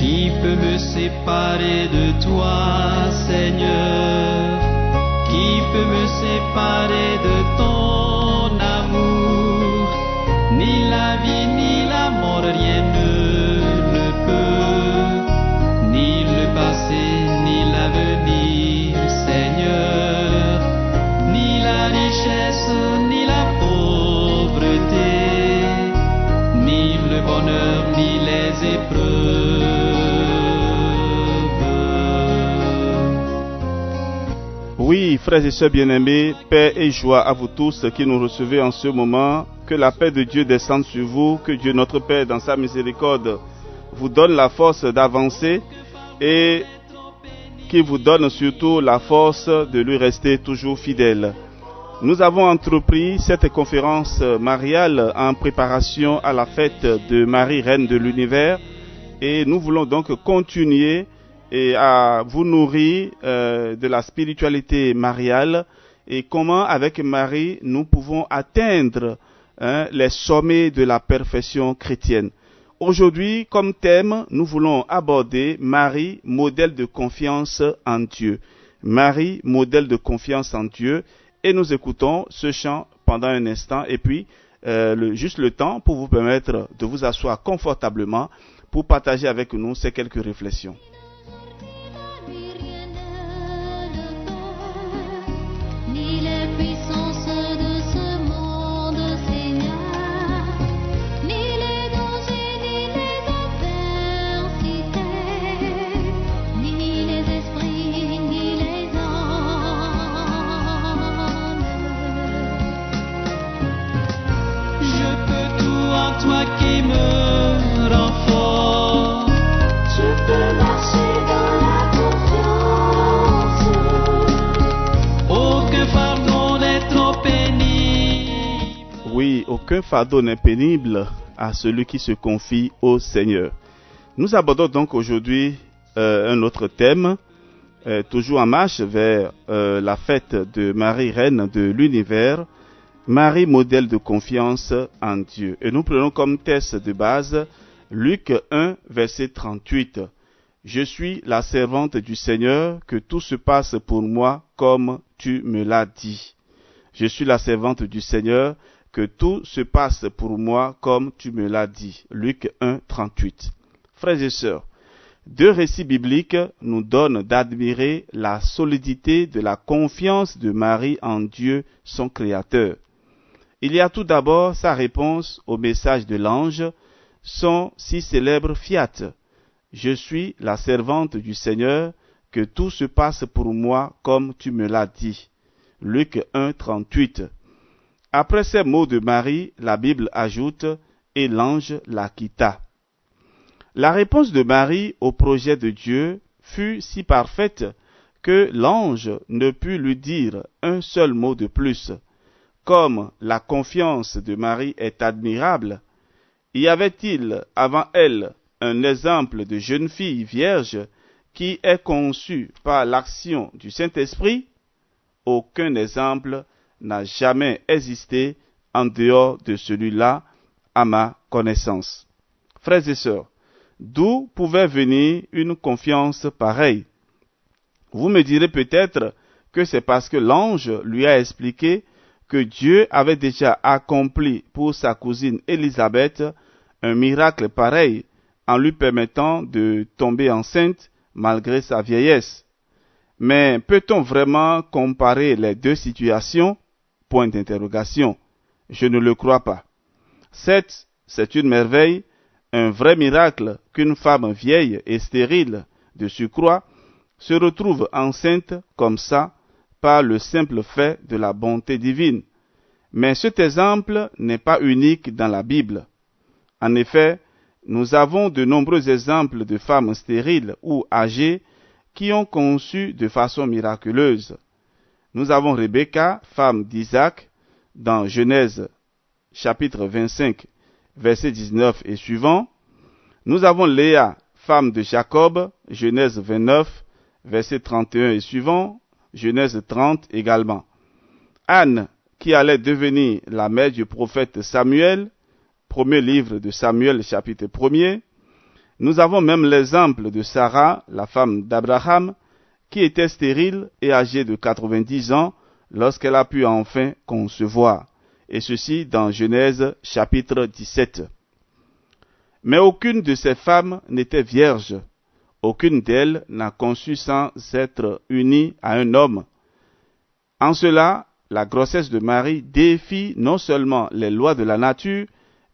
Qui peut me séparer de toi, Seigneur? Qui peut me séparer de ton amour? Ni la vie, ni la mort, rien ne peut. Ni le passé, ni l'avenir, Seigneur. Ni la richesse, ni la pauvreté. Ni le bonheur, ni les épreuves. Oui, frères et sœurs bien-aimés, paix et joie à vous tous qui nous recevez en ce moment. Que la paix de Dieu descende sur vous, que Dieu notre Père dans sa miséricorde vous donne la force d'avancer et qu'il vous donne surtout la force de lui rester toujours fidèle. Nous avons entrepris cette conférence mariale en préparation à la fête de Marie, Reine de l'Univers, et nous voulons donc continuer à vous nourrir de la spiritualité mariale et comment avec Marie nous pouvons atteindre les sommets de la perfection chrétienne. Aujourd'hui, comme thème, nous voulons aborder Marie, modèle de confiance en Dieu. Marie, modèle de confiance en Dieu. Et nous écoutons ce chant pendant un instant et puis juste le temps pour vous permettre de vous asseoir confortablement pour partager avec nous ces quelques réflexions. Toi qui me rends fort, je peux marcher dans la confiance. Aucun fardeau n'est trop pénible. Oui, aucun fardeau n'est pénible à celui qui se confie au Seigneur. Nous abordons donc aujourd'hui un autre thème, toujours en marche vers la fête de Marie, Reine de l'Univers. Marie, modèle de confiance en Dieu. Et nous prenons comme texte de base Luc 1, verset 38. Je suis la servante du Seigneur, que tout se passe pour moi comme tu me l'as dit. Je suis la servante du Seigneur, que tout se passe pour moi comme tu me l'as dit. Luc 1, 38. Frères et sœurs, deux récits bibliques nous donnent d'admirer la solidité de la confiance de Marie en Dieu, son Créateur. Il y a tout d'abord sa réponse au message de l'ange, son si célèbre fiat. Je suis la servante du Seigneur, que tout se passe pour moi comme tu me l'as dit. Luc 1, 38. Après ces mots de Marie, la Bible ajoute « et l'ange la quitta ». La réponse de Marie au projet de Dieu fut si parfaite que l'ange ne put lui dire un seul mot de plus. Comme la confiance de Marie est admirable, y avait-il avant elle un exemple de jeune fille vierge qui est conçue par l'action du Saint-Esprit? Aucun exemple n'a jamais existé en dehors de celui-là, à ma connaissance. Frères et sœurs, d'où pouvait venir une confiance pareille? Vous me direz peut-être que c'est parce que l'ange lui a expliqué que Dieu avait déjà accompli pour sa cousine Élisabeth un miracle pareil en lui permettant de tomber enceinte malgré sa vieillesse. Mais peut-on vraiment comparer les deux situations? Point d'interrogation. Je ne le crois pas. Certes, c'est une merveille, un vrai miracle qu'une femme vieille et stérile de surcroît se retrouve enceinte comme ça par le simple fait de la bonté divine. Mais cet exemple n'est pas unique dans la Bible. En effet, nous avons de nombreux exemples de femmes stériles ou âgées qui ont conçu de façon miraculeuse. Nous avons Rebecca, femme d'Isaac, dans Genèse chapitre 25, verset 19 et suivant. Nous avons Léa, femme de Jacob, Genèse 29, verset 31 et suivant, Genèse 30 également. Anne, qui allait devenir la mère du prophète Samuel, premier livre de Samuel, chapitre 1er. Nous avons même l'exemple de Sarah, la femme d'Abraham, qui était stérile et âgée de 90 ans lorsqu'elle a pu enfin concevoir. Et ceci dans Genèse chapitre 17. Mais aucune de ces femmes n'était vierge. Aucune d'elles n'a conçu sans être unie à un homme. En cela, la grossesse de Marie défie non seulement les lois de la nature,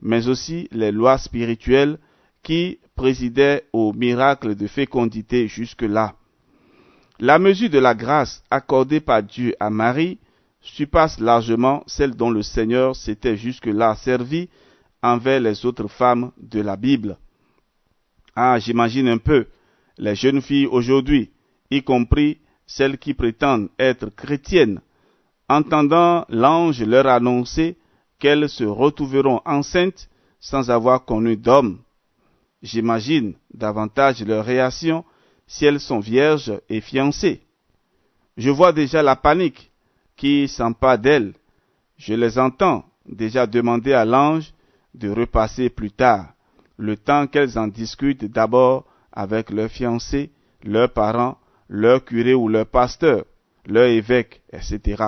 mais aussi les lois spirituelles qui présidaient au miracle de fécondité jusque-là. La mesure de la grâce accordée par Dieu à Marie surpasse largement celle dont le Seigneur s'était jusque-là servi envers les autres femmes de la Bible. Ah, j'imagine un peu les jeunes filles aujourd'hui, y compris celles qui prétendent être chrétiennes, entendant l'ange leur annoncer qu'elles se retrouveront enceintes sans avoir connu d'homme. J'imagine davantage leur réaction si elles sont vierges et fiancées. Je vois déjà la panique qui s'empare d'elles. Je les entends déjà demander à l'ange de repasser plus tard, le temps qu'elles en discutent d'abord avec leur fiancé, leurs parents, leur curé ou leur pasteur, leur évêque, etc.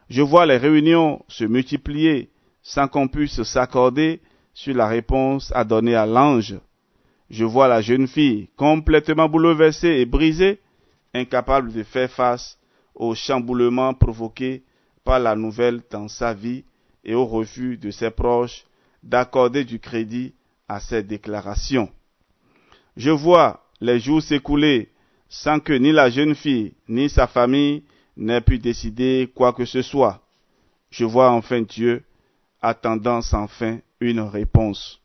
Je vois les réunions se multiplier sans qu'on puisse s'accorder sur la réponse à donner à l'ange. Je vois la jeune fille complètement bouleversée et brisée, incapable de faire face au chamboulement provoqué par la nouvelle dans sa vie et au refus de ses proches d'accorder du crédit à ses déclarations. Je vois les jours s'écouler sans que ni la jeune fille ni sa famille n'aient pu décider quoi que ce soit. Je vois enfin Dieu attendant sans fin une réponse.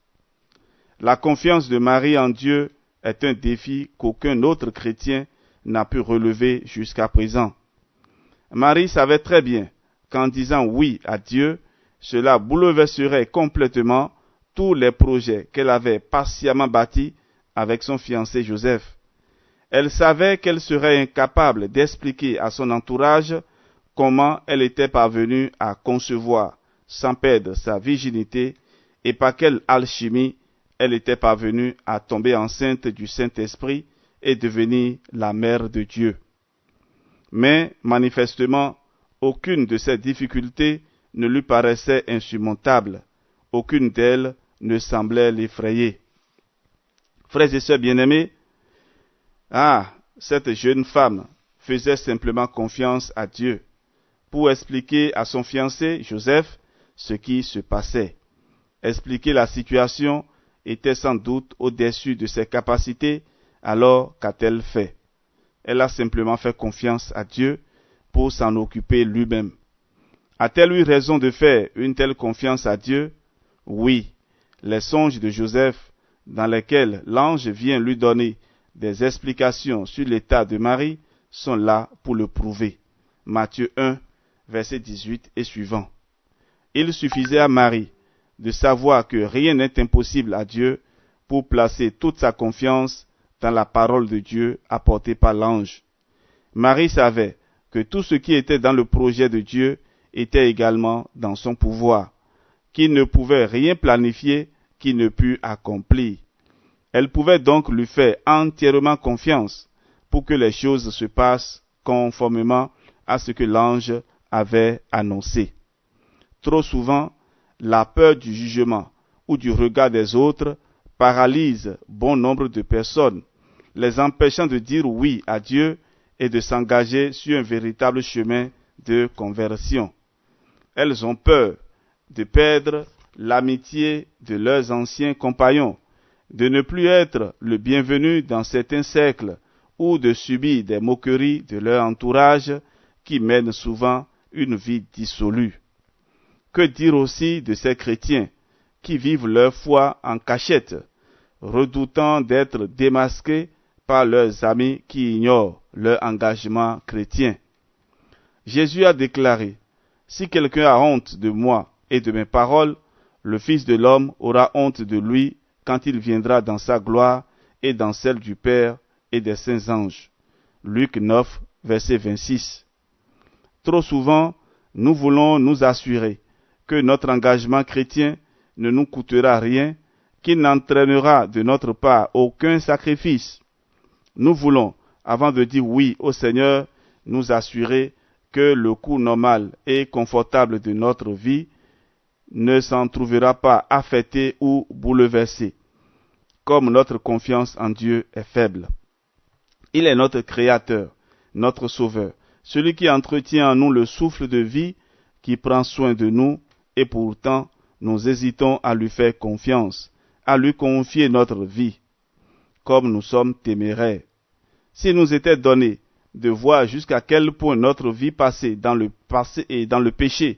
La confiance de Marie en Dieu est un défi qu'aucun autre chrétien n'a pu relever jusqu'à présent. Marie savait très bien qu'en disant oui à Dieu, cela bouleverserait complètement tous les projets qu'elle avait patiemment bâtis avec son fiancé Joseph. Elle savait qu'elle serait incapable d'expliquer à son entourage comment elle était parvenue à concevoir sans perdre sa virginité et par quelle alchimie elle était parvenue à tomber enceinte du Saint-Esprit et devenir la mère de Dieu. Mais manifestement, aucune de ces difficultés ne lui paraissait insurmontable. Aucune d'elles ne semblait l'effrayer. Frères et sœurs bien-aimés, cette jeune femme faisait simplement confiance à Dieu pour expliquer à son fiancé Joseph ce qui se passait. Expliquer la situation était sans doute au-dessus de ses capacités, alors qu'a-t-elle fait? Elle a simplement fait confiance à Dieu pour s'en occuper lui-même. A-t-elle eu raison de faire une telle confiance à Dieu? Oui, les songes de Joseph, dans lesquels l'ange vient lui donner des explications sur l'état de Marie, sont là pour le prouver. Matthieu 1, verset 18 et suivant. Il suffisait à Marie de savoir que rien n'est impossible à Dieu pour placer toute sa confiance dans la parole de Dieu apportée par l'ange. Marie savait que tout ce qui était dans le projet de Dieu était également dans son pouvoir, qu'il ne pouvait rien planifier qu'il ne pût accomplir. Elle pouvait donc lui faire entièrement confiance pour que les choses se passent conformément à ce que l'ange avait annoncé. Trop souvent, la peur du jugement ou du regard des autres paralyse bon nombre de personnes, les empêchant de dire oui à Dieu et de s'engager sur un véritable chemin de conversion. Elles ont peur de perdre l'amitié de leurs anciens compagnons, de ne plus être le bienvenu dans certains cercles ou de subir des moqueries de leur entourage qui mènent souvent une vie dissolue. Que dire aussi de ces chrétiens qui vivent leur foi en cachette, redoutant d'être démasqués par leurs amis qui ignorent leur engagement chrétien? Jésus a déclaré: « Si quelqu'un a honte de moi et de mes paroles, le Fils de l'homme aura honte de lui quand il viendra dans sa gloire et dans celle du Père et des saints anges. » Luc 9, verset 26. Trop souvent, nous voulons nous assurer que notre engagement chrétien ne nous coûtera rien, qu'il n'entraînera de notre part aucun sacrifice. Nous voulons, avant de dire oui au Seigneur, nous assurer que le cours normal et confortable de notre vie ne s'en trouvera pas affecté ou bouleversé, comme notre confiance en Dieu est faible. Il est notre Créateur, notre Sauveur, celui qui entretient en nous le souffle de vie, qui prend soin de nous, et pourtant nous hésitons à lui faire confiance, à lui confier notre vie, comme nous sommes téméraires. S'il nous était donné de voir jusqu'à quel point notre vie passée dans le péché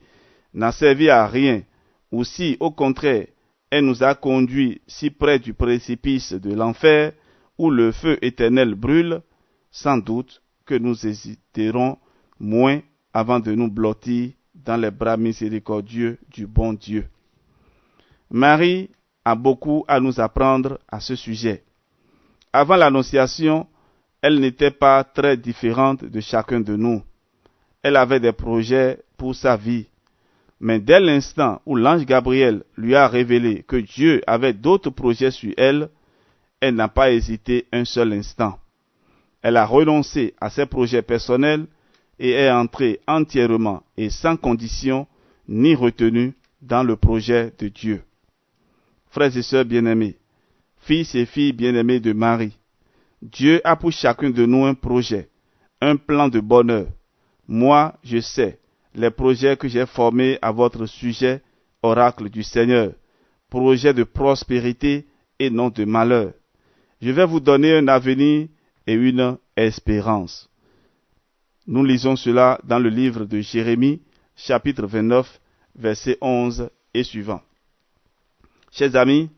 n'a servi à rien, ou si, au contraire, elle nous a conduits si près du précipice de l'enfer, où le feu éternel brûle, sans doute que nous hésiterons moins avant de nous blottir dans les bras miséricordieux du bon Dieu. Marie a beaucoup à nous apprendre à ce sujet. Avant l'Annonciation, elle n'était pas très différente de chacun de nous. Elle avait des projets pour sa vie. Mais dès l'instant où l'ange Gabriel lui a révélé que Dieu avait d'autres projets sur elle, elle n'a pas hésité un seul instant. Elle a renoncé à ses projets personnels et est entrée entièrement et sans condition ni retenue dans le projet de Dieu. Frères et sœurs bien-aimés, fils et filles bien-aimés de Marie, Dieu a pour chacun de nous un projet, un plan de bonheur. Moi, je sais les projets que j'ai formés à votre sujet, oracle du Seigneur, projets de prospérité et non de malheur. Je vais vous donner un avenir et une espérance. Nous lisons cela dans le livre de Jérémie, chapitre 29, verset 11 et suivant. Chers amis,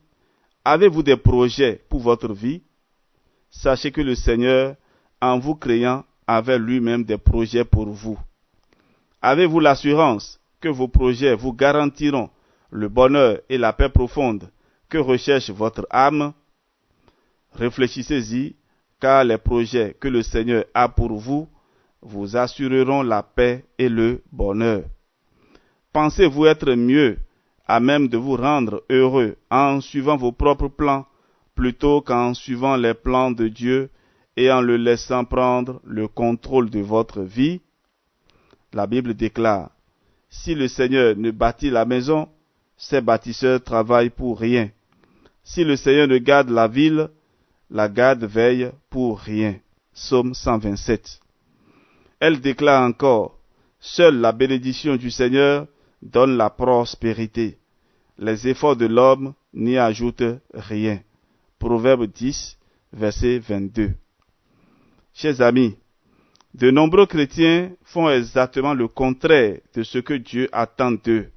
avez-vous des projets pour votre vie? Sachez que le Seigneur, en vous créant, avait lui-même des projets pour vous. Avez-vous l'assurance que vos projets vous garantiront le bonheur et la paix profonde que recherche votre âme? Réfléchissez-y, car les projets que le Seigneur a pour vous vous assureront la paix et le bonheur. Pensez-vous être mieux à même de vous rendre heureux en suivant vos propres plans plutôt qu'en suivant les plans de Dieu et en le laissant prendre le contrôle de votre vie? La Bible déclare, « Si le Seigneur ne bâtit la maison, ses bâtisseurs travaillent pour rien. Si le Seigneur ne garde la ville, la garde veille pour rien. » Psaume 127. Elle déclare encore, « Seule la bénédiction du Seigneur donne la prospérité. Les efforts de l'homme n'y ajoutent rien. » Proverbe 10, verset 22. Chers amis, de nombreux chrétiens font exactement le contraire de ce que Dieu attend d'eux.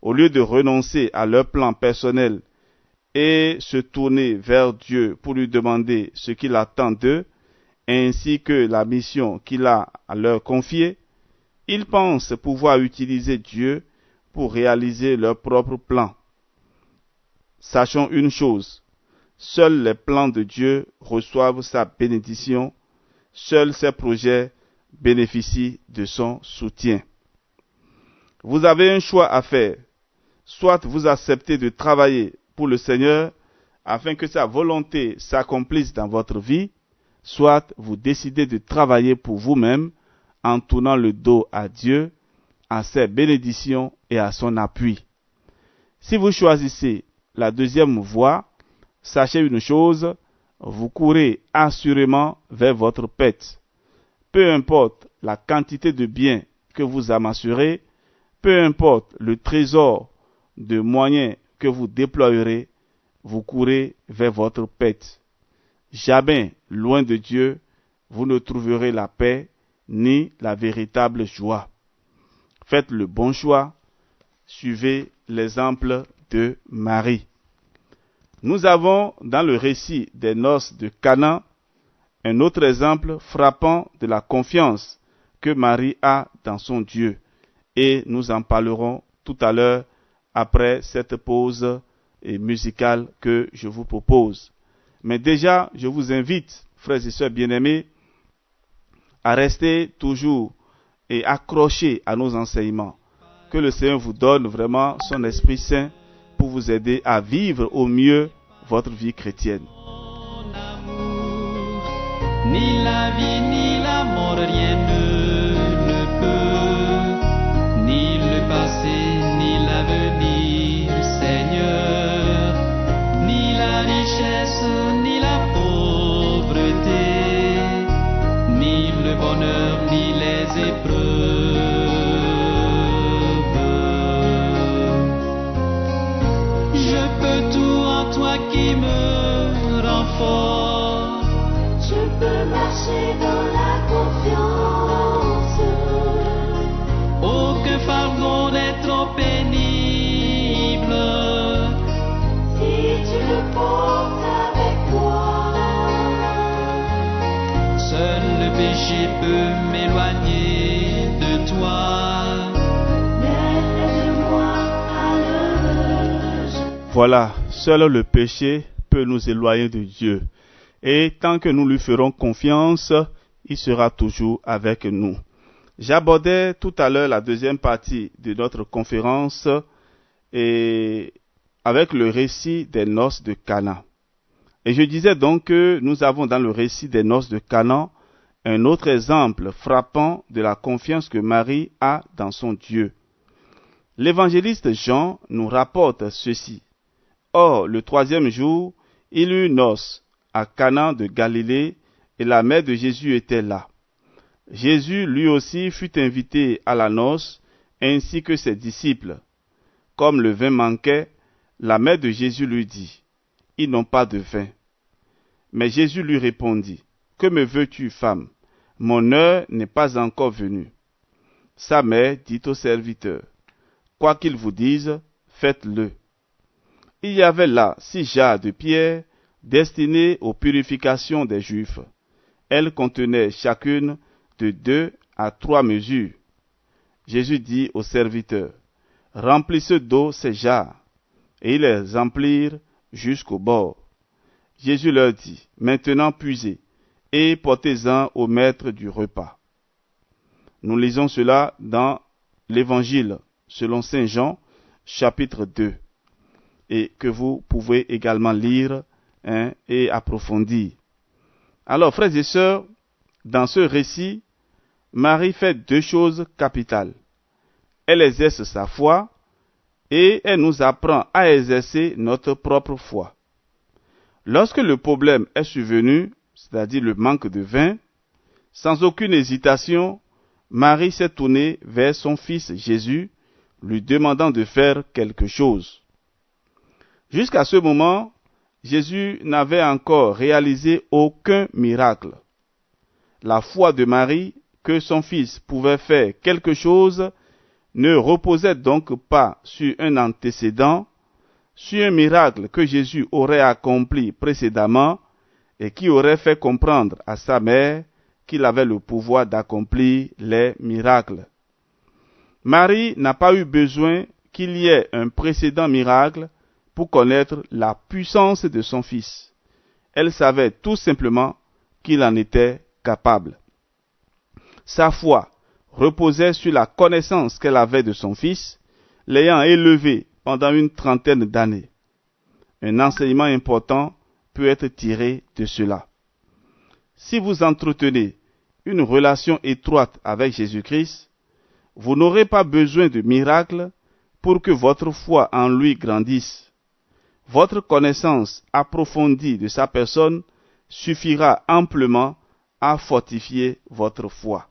Au lieu de renoncer à leur plan personnel et se tourner vers Dieu pour lui demander ce qu'il attend d'eux, ainsi que la mission qu'il a à leur confier, ils pensent pouvoir utiliser Dieu pour réaliser leur propre plan. Sachons une chose, seuls les plans de Dieu reçoivent sa bénédiction, seuls ses projets bénéficient de son soutien. Vous avez un choix à faire. Soit vous acceptez de travailler pour le Seigneur afin que sa volonté s'accomplisse dans votre vie, soit vous décidez de travailler pour vous-même en tournant le dos à Dieu, à ses bénédictions et à son appui. Si vous choisissez la deuxième voie, sachez une chose, vous courez assurément vers votre perte. Peu importe la quantité de biens que vous amasserez, peu importe le trésor de moyens que vous déploierez, vous courez vers votre perte. Jamais, loin de Dieu, vous ne trouverez la paix ni la véritable joie. Faites le bon choix, suivez l'exemple de Marie. Nous avons dans le récit des noces de Cana un autre exemple frappant de la confiance que Marie a dans son Dieu, et nous en parlerons tout à l'heure après cette pause musicale que je vous propose. Mais déjà, je vous invite, frères et sœurs bien-aimés, à rester toujours et accrochés à nos enseignements. Que le Seigneur vous donne vraiment son Esprit Saint pour vous aider à vivre au mieux votre vie chrétienne. Mon amour, ni la vie ni la mort, rien ne peut, ni le passé ni l'avenir, Seigneur, ni la richesse ni la pauvreté, ni le bonheur ni les épreuves. Je peux tout en toi qui me rend fort. Je peux marcher dans la confiance. Aucun fardeau n'est trop pénible. Si tu le portes avec moi, Seul le péché peut m'éloigner de toi. mais aide-moi à le Voilà, seul le péché peut nous éloigner de Dieu. Et tant que nous lui ferons confiance, il sera toujours avec nous. J'abordais tout à l'heure la deuxième partie de notre conférence et avec le récit des noces de Cana. Et je disais donc que nous avons dans le récit des noces de Cana un autre exemple frappant de la confiance que Marie a dans son Dieu. L'évangéliste Jean nous rapporte ceci. Or, le troisième jour, il eut noces à Cana de Galilée, et la mère de Jésus était là. Jésus lui aussi fut invité à la noce, ainsi que ses disciples. Comme le vin manquait, la mère de Jésus lui dit, « Ils n'ont pas de vin. » Mais Jésus lui répondit, « Que me veux-tu, femme? Mon heure n'est pas encore venue. » Sa mère dit au serviteur, « Quoi qu'il vous dise, faites-le. » Il y avait là 6 jarres de pierre destinées aux purifications des Juifs. Elles contenaient chacune de 2 à 3 mesures. Jésus dit aux serviteurs, « Remplissez d'eau ces jarres. » Et ils les remplirent jusqu'au bord. Jésus leur dit, « Maintenant puisez, et portez-en au maître du repas. » Nous lisons cela dans l'Évangile selon Saint Jean, chapitre 2. Et que vous pouvez également lire et approfondir. Alors, frères et sœurs, dans ce récit, Marie fait 2 choses capitales. Elle exerce sa foi et elle nous apprend à exercer notre propre foi. Lorsque le problème est survenu, c'est-à-dire le manque de vin, sans aucune hésitation, Marie s'est tournée vers son fils Jésus, lui demandant de faire quelque chose. Jusqu'à ce moment, Jésus n'avait encore réalisé aucun miracle. La foi de Marie que son fils pouvait faire quelque chose ne reposait donc pas sur un antécédent, sur un miracle que Jésus aurait accompli précédemment et qui aurait fait comprendre à sa mère qu'il avait le pouvoir d'accomplir les miracles. Marie n'a pas eu besoin qu'il y ait un précédent miracle pour connaître la puissance de son fils. Elle savait tout simplement qu'il en était capable. Sa foi reposait sur la connaissance qu'elle avait de son fils, l'ayant élevé pendant une 30aine d'années. Un enseignement important peut être tiré de cela. Si vous entretenez une relation étroite avec Jésus-Christ, vous n'aurez pas besoin de miracles pour que votre foi en lui grandisse. Votre connaissance approfondie de sa personne suffira amplement à fortifier votre foi.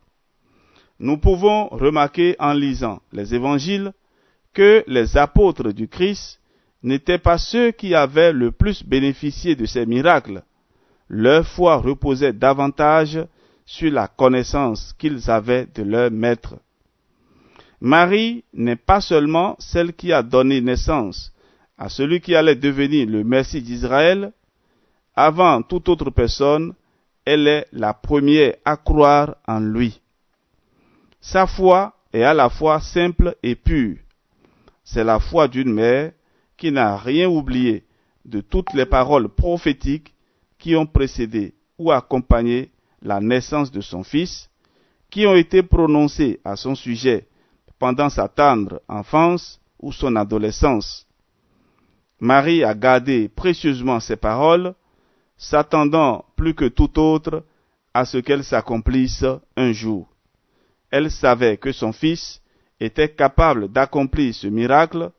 Nous pouvons remarquer en lisant les évangiles que les apôtres du Christ n'étaient pas ceux qui avaient le plus bénéficié de ces miracles. Leur foi reposait davantage sur la connaissance qu'ils avaient de leur maître. Marie n'est pas seulement celle qui a donné naissance à celui qui allait devenir le Messie d'Israël. Avant toute autre personne, elle est la première à croire en lui. Sa foi est à la fois simple et pure. C'est la foi d'une mère qui n'a rien oublié de toutes les paroles prophétiques qui ont précédé ou accompagné la naissance de son fils, qui ont été prononcées à son sujet pendant sa tendre enfance ou son adolescence. Marie a gardé précieusement ces paroles, s'attendant plus que tout autre à ce qu'elles s'accomplissent un jour. Elle savait que son fils était capable d'accomplir ce miracle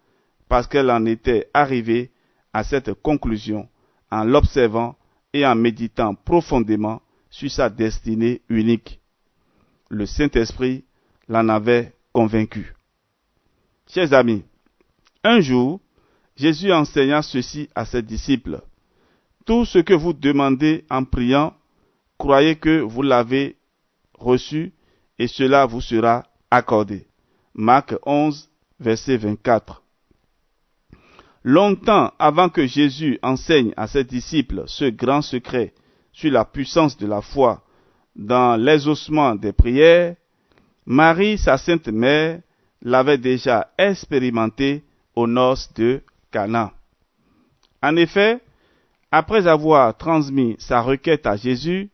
parce qu'elle en était arrivée à cette conclusion en l'observant et en méditant profondément sur sa destinée unique. Le Saint-Esprit l'en avait convaincue. Chers amis, un jour, Jésus enseigna ceci à ses disciples. Tout ce que vous demandez en priant, croyez que vous l'avez reçu et cela vous sera accordé. Marc 11, verset 24. Longtemps avant que Jésus enseigne à ses disciples ce grand secret sur la puissance de la foi dans l'exaucement des prières, Marie, sa sainte mère, l'avait déjà expérimenté aux noces de Cana. En effet, après avoir transmis sa requête à Jésus,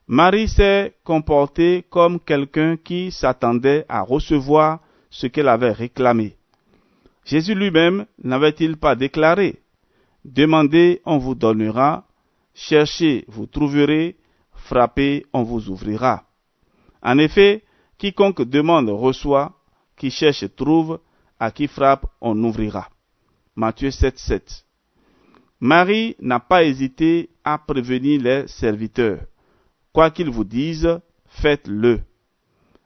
Marie s'est comportée comme quelqu'un qui s'attendait à recevoir ce qu'elle avait réclamé. Jésus lui-même n'avait-il pas déclaré « Demandez, on vous donnera, cherchez, vous trouverez, frappez, on vous ouvrira. » En effet, quiconque demande reçoit, qui cherche trouve, à qui frappe on ouvrira. Matthieu 7, 7. Marie n'a pas hésité à prévenir les serviteurs. Quoi qu'ils vous disent, faites-le.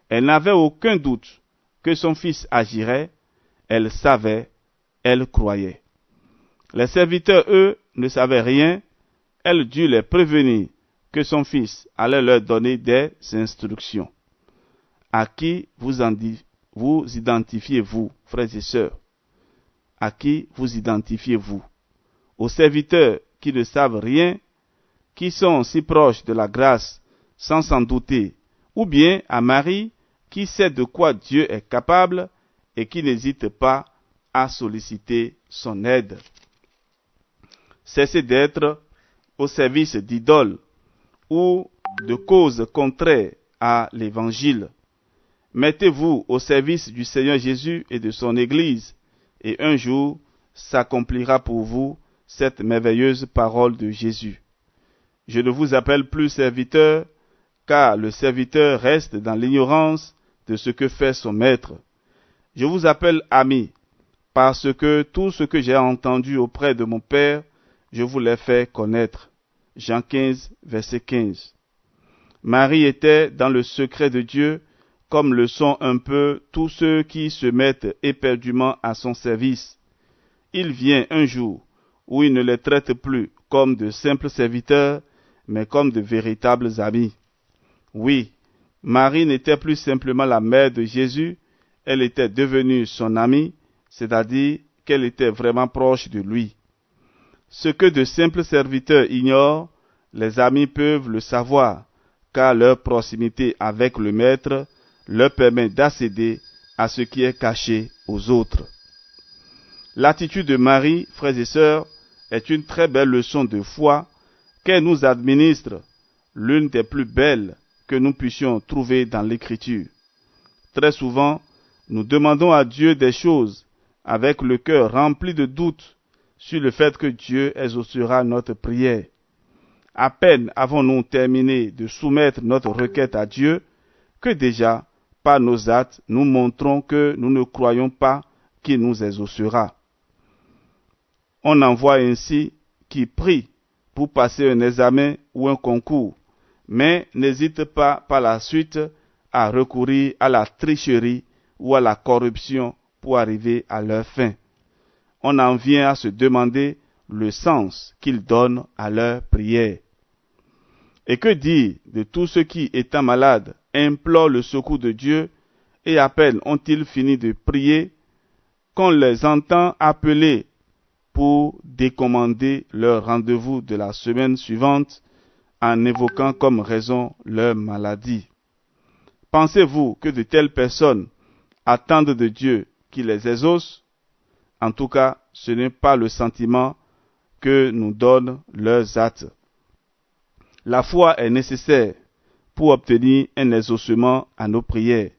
Elle n'avait aucun doute que son fils agirait, elle savait, elle croyait. Les serviteurs, eux, ne savaient rien, elle dut les prévenir que son fils allait leur donner des instructions. À qui vous identifiez-vous, frères et sœurs? À qui vous identifiez-vous? Aux serviteurs qui ne savent rien, qui sont si proches de la grâce sans s'en douter, ou bien à Marie qui sait de quoi Dieu est capable et qui n'hésite pas à solliciter son aide. Cessez d'être au service d'idoles ou de causes contraires à l'Évangile. Mettez-vous au service du Seigneur Jésus et de son Église, et un jour s'accomplira pour vous cette merveilleuse parole de Jésus. Je ne vous appelle plus serviteur, car le serviteur reste dans l'ignorance de ce que fait son maître. Je vous appelle ami, parce que tout ce que j'ai entendu auprès de mon Père, je vous l'ai fait connaître. Jean 15, verset 15. Marie était dans le secret de Dieu, comme le sont un peu tous ceux qui se mettent éperdument à son service. Il vient un jour où il ne les traite plus comme de simples serviteurs, mais comme de véritables amis. Oui, Marie n'était plus simplement la mère de Jésus, elle était devenue son amie, c'est-à-dire qu'elle était vraiment proche de lui. Ce que de simples serviteurs ignorent, les amis peuvent le savoir, car leur proximité avec le Maître leur permet d'accéder à ce qui est caché aux autres. L'attitude de Marie, frères et sœurs, est une très belle leçon de foi qu'elle nous administre, l'une des plus belles que nous puissions trouver dans l'Écriture. Très souvent, nous demandons à Dieu des choses avec le cœur rempli de doutes sur le fait que Dieu exaucera notre prière. À peine avons-nous terminé de soumettre notre requête à Dieu que déjà, par nos actes, nous montrons que nous ne croyons pas qu'il nous exaucera. On en voit ainsi qui prient pour passer un examen ou un concours, mais n'hésitent pas par la suite à recourir à la tricherie ou à la corruption pour arriver à leur fin. On en vient à se demander le sens qu'ils donnent à leur prière. Et que dire de tous ceux qui, étant malades, implorent le secours de Dieu et à peine ont-ils fini de prier qu'on les entend appeler pour décommander leur rendez-vous de la semaine suivante en évoquant comme raison leur maladie. Pensez-vous que de telles personnes attendent de Dieu qu'il les exauce? En tout cas, ce n'est pas le sentiment que nous donnent leurs actes. La foi est nécessaire pour obtenir un exaucement à nos prières.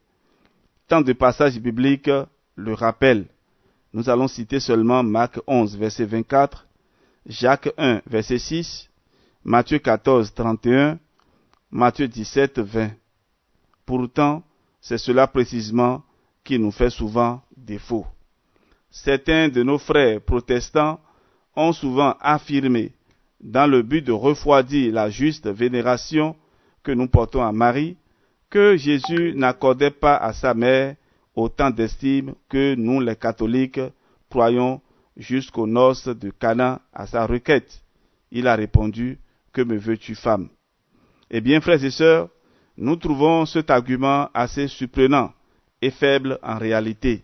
Tant de passages bibliques le rappellent. Nous allons citer seulement Marc 11, verset 24, Jacques 1, verset 6, Matthieu 14, 31, Matthieu 17, 20. Pourtant, c'est cela précisément qui nous fait souvent défaut. Certains de nos frères protestants ont souvent affirmé, dans le but de refroidir la juste vénération que nous portons à Marie, que Jésus n'accordait pas à sa mère autant d'estime que nous les catholiques croyons jusqu'aux noces de Cana à sa requête. Il a répondu, « Que me veux-tu, femme ?» Eh bien, frères et sœurs, nous trouvons cet argument assez surprenant et faible en réalité.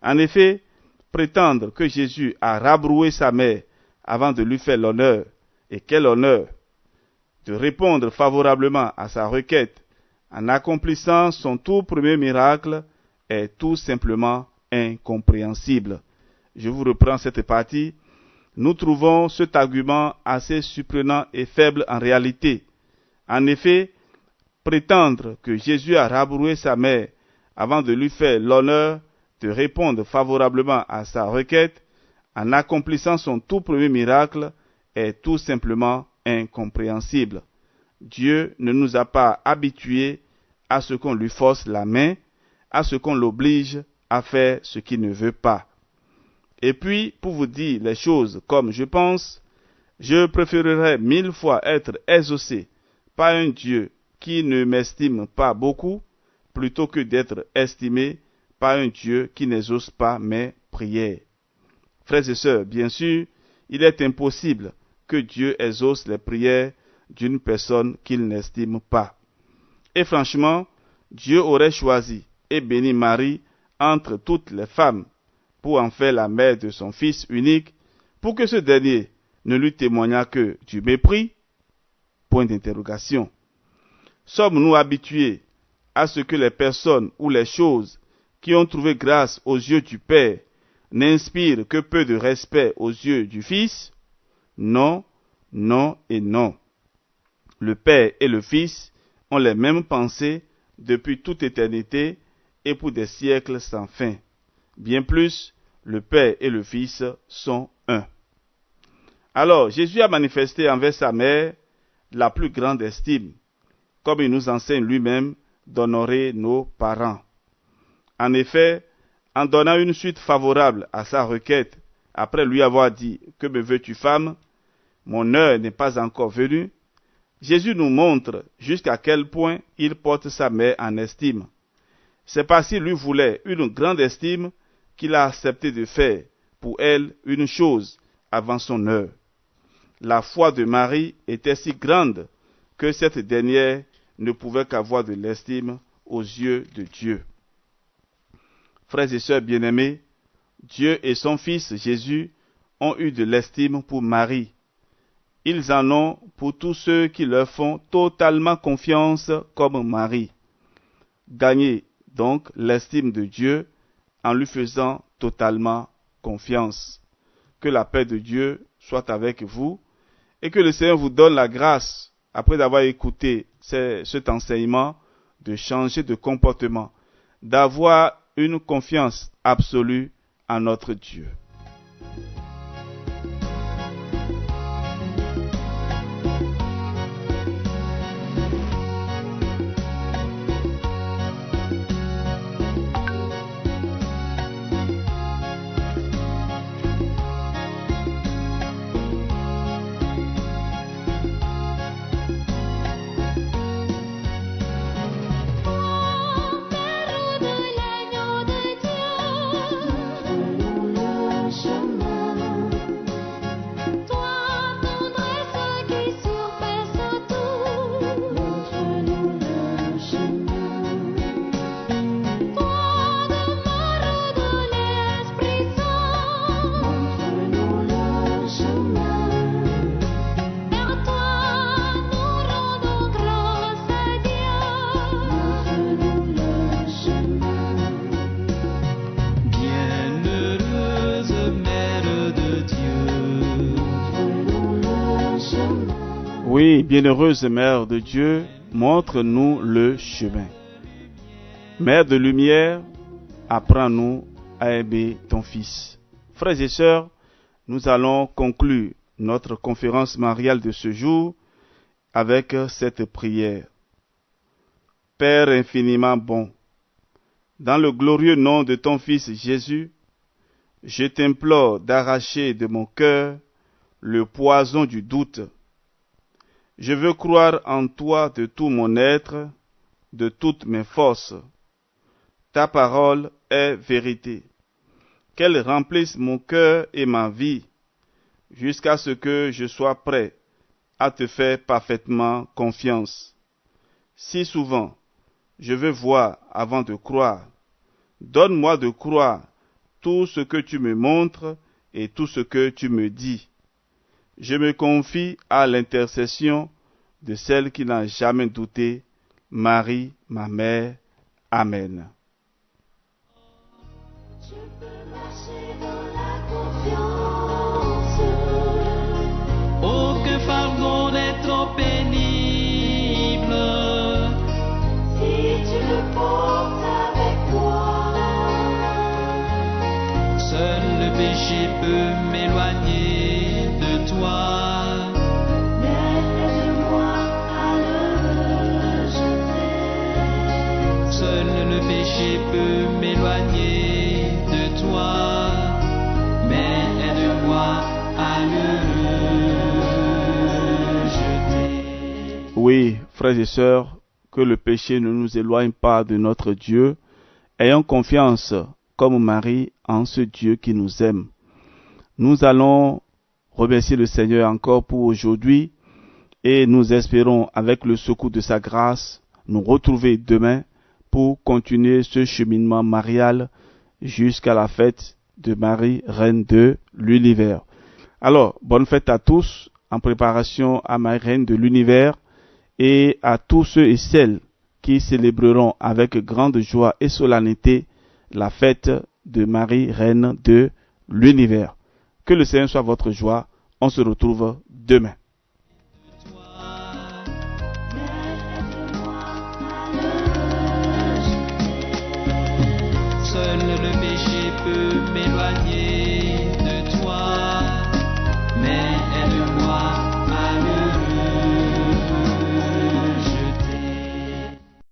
En effet, prétendre que Jésus a rabroué sa mère avant de lui faire l'honneur, et quel honneur, de répondre favorablement à sa requête en accomplissant son tout premier miracle est tout simplement incompréhensible. Je vous reprends cette partie. Nous trouvons cet argument assez surprenant et faible en réalité. En effet, prétendre que Jésus a rabroué sa mère avant de lui faire l'honneur de répondre favorablement à sa requête en accomplissant son tout premier miracle est tout simplement incompréhensible. Dieu ne nous a pas habitués à ce qu'on lui force la main, à ce qu'on l'oblige à faire ce qu'il ne veut pas. Et puis, pour vous dire les choses comme je pense, je préférerais 1000 fois être exaucé par un Dieu qui ne m'estime pas beaucoup, plutôt que d'être estimé par un Dieu qui n'exauce pas mes prières. Frères et sœurs, bien sûr, il est impossible que Dieu exauce les prières d'une personne qu'il n'estime pas. Et franchement, Dieu aurait choisi et béni Marie entre toutes les femmes pour en faire la mère de son Fils unique, pour que ce dernier ne lui témoignât que du mépris? Point d'interrogation. Sommes-nous habitués à ce que les personnes ou les choses qui ont trouvé grâce aux yeux du Père n'inspirent que peu de respect aux yeux du Fils? Non, non et non. Le Père et le Fils ont les mêmes pensées depuis toute éternité et pour des siècles sans fin. Bien plus, le Père et le Fils sont un. Alors, Jésus a manifesté envers sa mère la plus grande estime, comme il nous enseigne lui-même d'honorer nos parents. En effet, en donnant une suite favorable à sa requête, après lui avoir dit « Que me veux-tu, femme ? Mon heure n'est pas encore venue », Jésus nous montre jusqu'à quel point il porte sa mère en estime. C'est parce qu'il lui voulait une grande estime qu'il a accepté de faire pour elle une chose avant son heure. La foi de Marie était si grande que cette dernière ne pouvait qu'avoir de l'estime aux yeux de Dieu. Frères et sœurs bien-aimés, Dieu et son Fils Jésus ont eu de l'estime pour Marie. Ils en ont pour tous ceux qui leur font totalement confiance comme Marie. Gagnez donc l'estime de Dieu en lui faisant totalement confiance. Que la paix de Dieu soit avec vous et que le Seigneur vous donne la grâce, après avoir écouté cet enseignement, de changer de comportement, d'avoir une confiance absolue en notre Dieu. Oui, bienheureuse Mère de Dieu, montre-nous le chemin. Mère de lumière, apprends-nous à aimer ton Fils. Frères et sœurs, nous allons conclure notre conférence mariale de ce jour avec cette prière. Père infiniment bon, dans le glorieux nom de ton Fils Jésus, je t'implore d'arracher de mon cœur le poison du doute. Je veux croire en toi de tout mon être, de toutes mes forces. Ta parole est vérité. Qu'elle remplisse mon cœur et ma vie, jusqu'à ce que je sois prêt à te faire parfaitement confiance. Si souvent, je veux voir avant de croire. Donne-moi de croire tout ce que tu me montres et tout ce que tu me dis. Je me confie à l'intercession de celle qui n'a jamais douté, Marie, ma mère. Amen. Je peux marcher dans la confiance. Aucun fardeau n'est trop pénible. Si tu le portes avec moi, Seul le péché peut m'éloigner de toi. mais aide-moi à le rejeter. Seul le péché peut m'éloigner de toi. Mais aide-moi à le rejeter. Oui, frères et sœurs, que le péché ne nous éloigne pas de notre Dieu. Ayons confiance, comme Marie, en ce Dieu qui nous aime. Nous allons remercier le Seigneur encore pour aujourd'hui et nous espérons, avec le secours de sa grâce, nous retrouver demain pour continuer ce cheminement marial jusqu'à la fête de Marie, Reine de l'Univers. Alors, bonne fête à tous en préparation à Marie, Reine de l'Univers, et à tous ceux et celles qui célébreront avec grande joie et solennité la fête de Marie, Reine de l'Univers. Que le Seigneur soit votre joie. On se retrouve demain. Mais aide-moi à le rejeter. Seul le péché peut m'éloigner